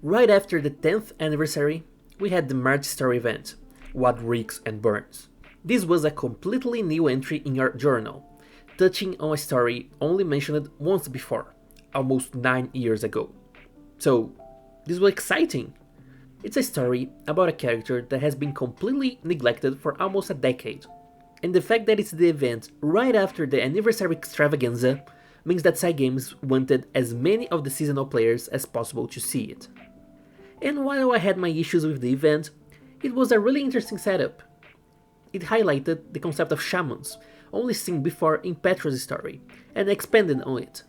Right after the 10th anniversary, we had the March story event, What Reeks and Burns. This was a completely new entry in our journal, touching on a story only mentioned once before, almost 9 years ago. So, this was exciting. It's a story about a character that has been completely neglected for almost a decade. And the fact that it's the event right after the anniversary extravaganza means that Cygames wanted as many of the seasonal players as possible to see it. And while I had my issues with the event, it was a really interesting setup. It highlighted the concept of Shamans, only seen before in Petra's story, and expanded on it.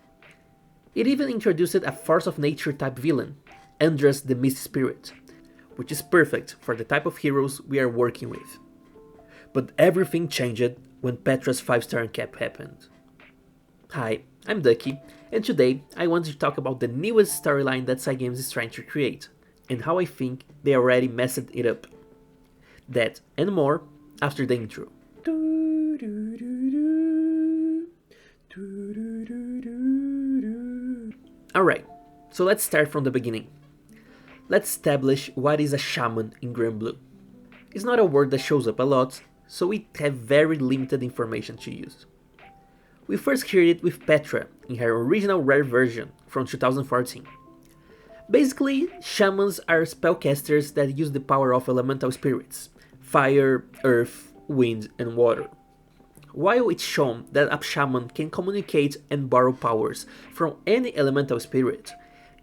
It even introduced a force of nature type villain, Andras the Mist Spirit, which is perfect for the type of heroes we are working with. But everything changed when Petra's 5-star cap happened. Hi, I'm Ducky, and today I want to talk about the newest storyline that Cygames is trying to create, and how I think they already messed it up. That and more after the intro. Alright, so let's start from the beginning. Let's establish what is a shaman in Granblue. It's not a word that shows up a lot, so we have very limited information to use. We first heard it with Petra in her original rare version from 2014. Basically, shamans are spellcasters that use the power of elemental spirits, fire, earth, wind, and water. While it's shown that a shaman can communicate and borrow powers from any elemental spirit,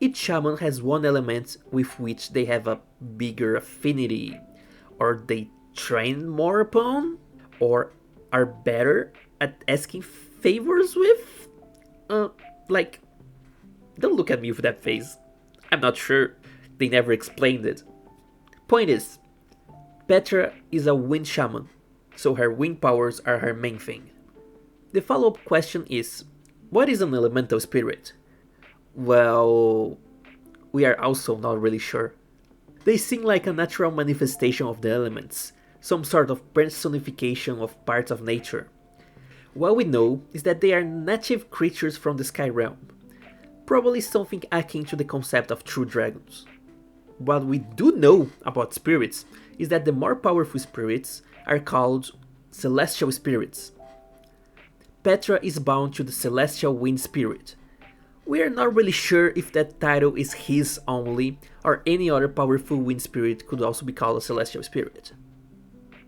each shaman has one element with which they have a bigger affinity, or they train more upon, or are better at asking favors with? Don't look at me with that face. I'm not sure. They never explained it. Point is, Petra is a wind shaman, so her wind powers are her main thing. The follow-up question is, what is an elemental spirit? Well, we are also not really sure. They seem like a natural manifestation of the elements, some sort of personification of parts of nature. What we know is that they are native creatures from the Sky Realm, probably something akin to the concept of true dragons. What we do know about spirits is that the more powerful spirits are called celestial spirits. Petra is bound to the celestial wind spirit. We are not really sure if that title is his only, or any other powerful wind spirit could also be called a celestial spirit.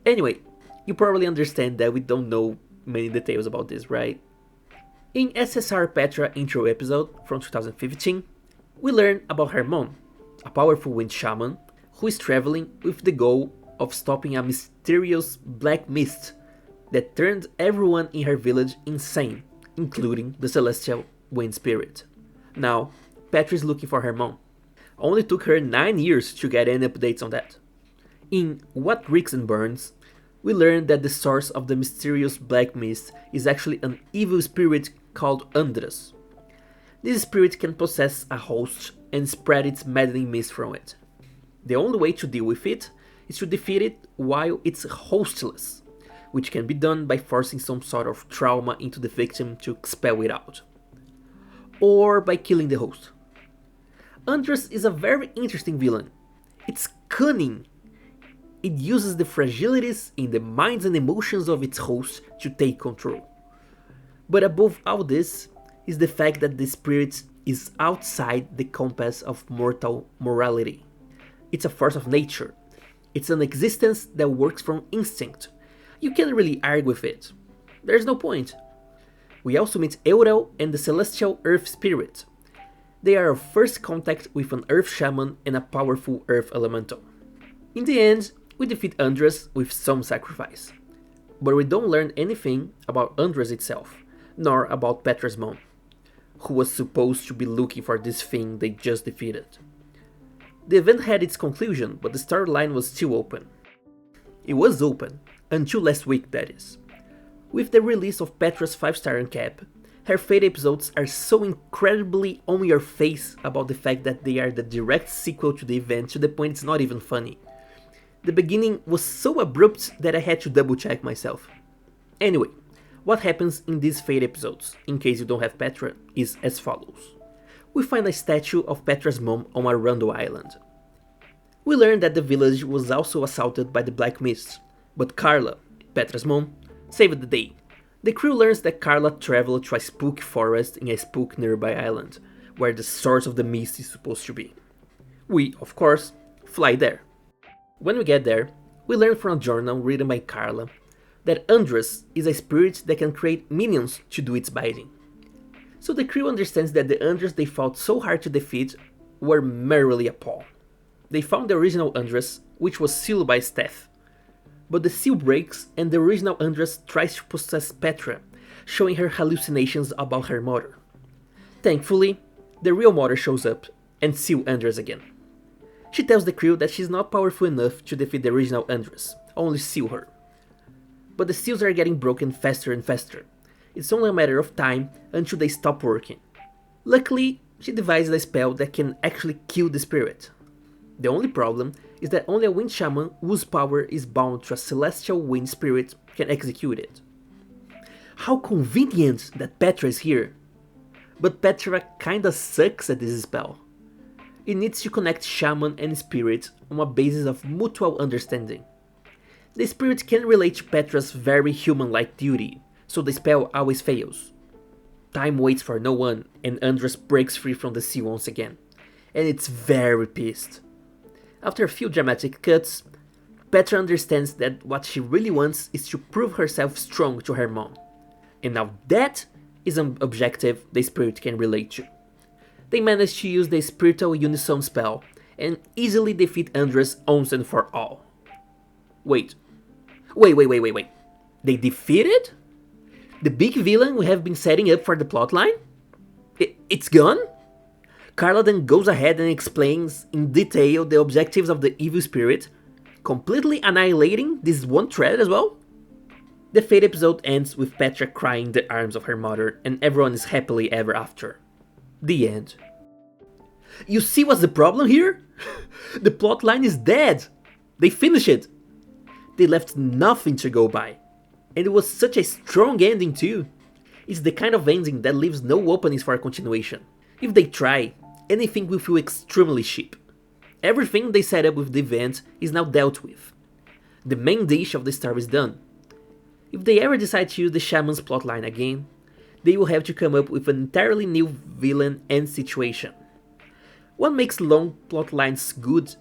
Anyway, you probably understand that we don't know many details about this, right? In SSR Petra intro episode from 2015, we learn about Hermon, a powerful wind shaman who is traveling with the goal of stopping a mysterious black mist that turned everyone in her village insane, including the celestial wind spirit. Now, Petra is looking for Hermon. Only took her 9 years to get any updates on that. In What Reeks and Burns, we learn that the source of the mysterious black mist is actually an evil spirit called Andras. This spirit can possess a host and spread its maddening mist from it. The only way to deal with it is to defeat it while it's hostless, which can be done by forcing some sort of trauma into the victim to expel it out, or by killing the host. Andras is a very interesting villain. It's cunning. It uses the fragilities in the minds and emotions of its host to take control. But above all this is the fact that the spirit is outside the compass of mortal morality. It's a force of nature. It's an existence that works from instinct. You can't really argue with it. There's no point. We also meet Eurel and the celestial earth spirit. They are our first contact with an earth shaman and a powerful earth elemental. In the end, we defeat Andras with some sacrifice. But we don't learn anything about Andras itself, nor about Petra's mom, who was supposed to be looking for this thing they just defeated. The event had its conclusion, but the storyline was still open. It was open, until last week that is. With the release of Petra's 5-star cap, her Fate episodes are so incredibly on your face about the fact that they are the direct sequel to the event to the point it's not even funny. The beginning was so abrupt that I had to double check myself. Anyway, what happens in these Fate episodes, in case you don't have Petra, is as follows. we find a statue of Petra's mom on Arundel Island. We learn that the village was also assaulted by the Black Mist, but Carla, Petra's mom, saved the day. The crew learns that Carla traveled to a spooky forest in a spook nearby island, where the source of the mist is supposed to be. We, of course, fly there. When we get there, we learn from a journal written by Carla that Andrus is a spirit that can create minions to do its bidding. So the crew understands that the Andrus they fought so hard to defeat were merely a pawn. They found the original Andrus, which was sealed by Steph. But the seal breaks and the original Andrus tries to possess Petra, showing her hallucinations about her mother. Thankfully, the real mother shows up and seals Andrus again. She tells the crew that she's not powerful enough to defeat the original Andrus, only seal her. But the seals are getting broken faster and faster. It's only a matter of time until they stop working. Luckily, she devised a spell that can actually kill the spirit. The only problem is that only a wind shaman whose power is bound to a celestial wind spirit can execute it. How convenient that Petra is here! But Petra kinda sucks at this spell. It needs to connect shaman and spirit on a basis of mutual understanding. The spirit can relate to Petra's very human-like duty, so the spell always fails. Time waits for no one, and Andrus breaks free from the seal once again, and it's very pissed. After a few dramatic cuts, Petra understands that what she really wants is to prove herself strong to her mom. And now that is an objective the spirit can relate to. They manage to use the spiritual unison spell and easily defeat Andrus once and for all. Wait. They defeated? The big villain we have been setting up for the plotline? It's gone? Carla then goes ahead and explains in detail the objectives of the evil spirit, completely annihilating this one thread as well. The Fate episode ends with Petra crying in the arms of her mother and everyone is happily ever after. The end. You see what's the problem here? The plotline is dead! They finished it! They left nothing to go by. And it was such a strong ending too. It's the kind of ending that leaves no openings for a continuation. If they try, anything will feel extremely cheap. Everything they set up with the event is now dealt with. The main dish of the story is done. If they ever decide to use the Shamans plotline again, they will have to come up with an entirely new villain and situation. What makes long plotlines good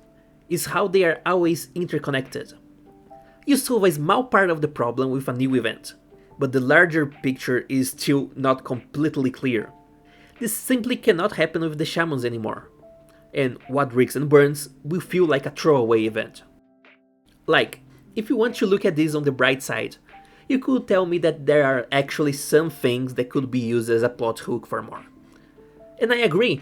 is how they are always interconnected. You solve a small part of the problem with a new event, but the larger picture is still not completely clear. This simply cannot happen with the Shamans anymore, and what Reeks and Burns will feel like a throwaway event. Like, if you want to look at this on the bright side, you could tell me that there are actually some things that could be used as a plot hook for more. And I agree,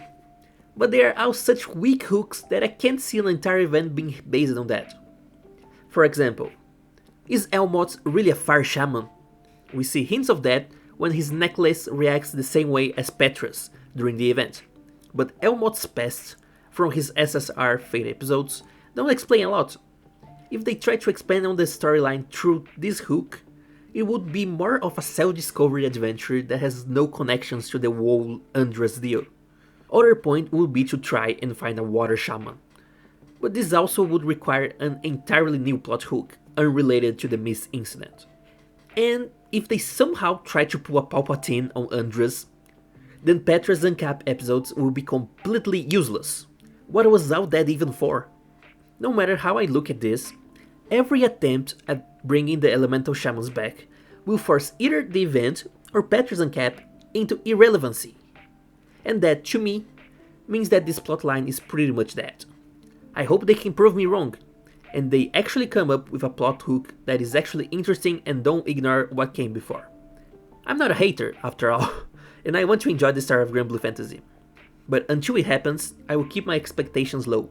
but they are all such weak hooks that I can't see an entire event being based on that. For example, is Elmoth really a fire shaman? We see hints of that when his necklace reacts the same way as Petra's during the event, but Elmoth's past from his SSR Fate episodes don't explain a lot. If they try to expand on the storyline through this hook, it would be more of a self-discovery adventure that has no connections to the whole Andrus deal. Other point would be to try and find a water shaman, but this also would require an entirely new plot hook, unrelated to the Mist incident. And if they somehow try to pull a Palpatine on Andrus, then Petra's Uncap episodes will be completely useless. What was all that even for? No matter how I look at this, every attempt at bringing the Elemental Shamans back will force either the event or Petra's Uncap into irrelevancy. And that, to me, means that this plotline is pretty much dead. I hope they can prove me wrong, and they actually come up with a plot hook that is actually interesting and don't ignore what came before. I'm not a hater, after all, and I want to enjoy the start of Granblue Fantasy. But until it happens, I will keep my expectations low.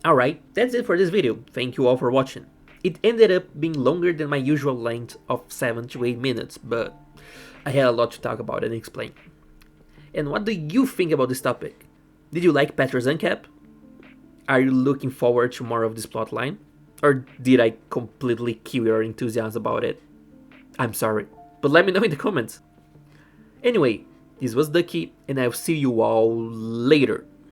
Alright, that's it for this video, thank you all for watching. It ended up being longer than my usual length of 7 to 8 minutes, but I had a lot to talk about and explain. And what do you think about this topic? Did you like Petra's Uncap? Are you looking forward to more of this plotline? Or did I completely kill your enthusiasm about it? I'm sorry, but let me know in the comments. Anyway, This was Ducky, and I'll see you all later.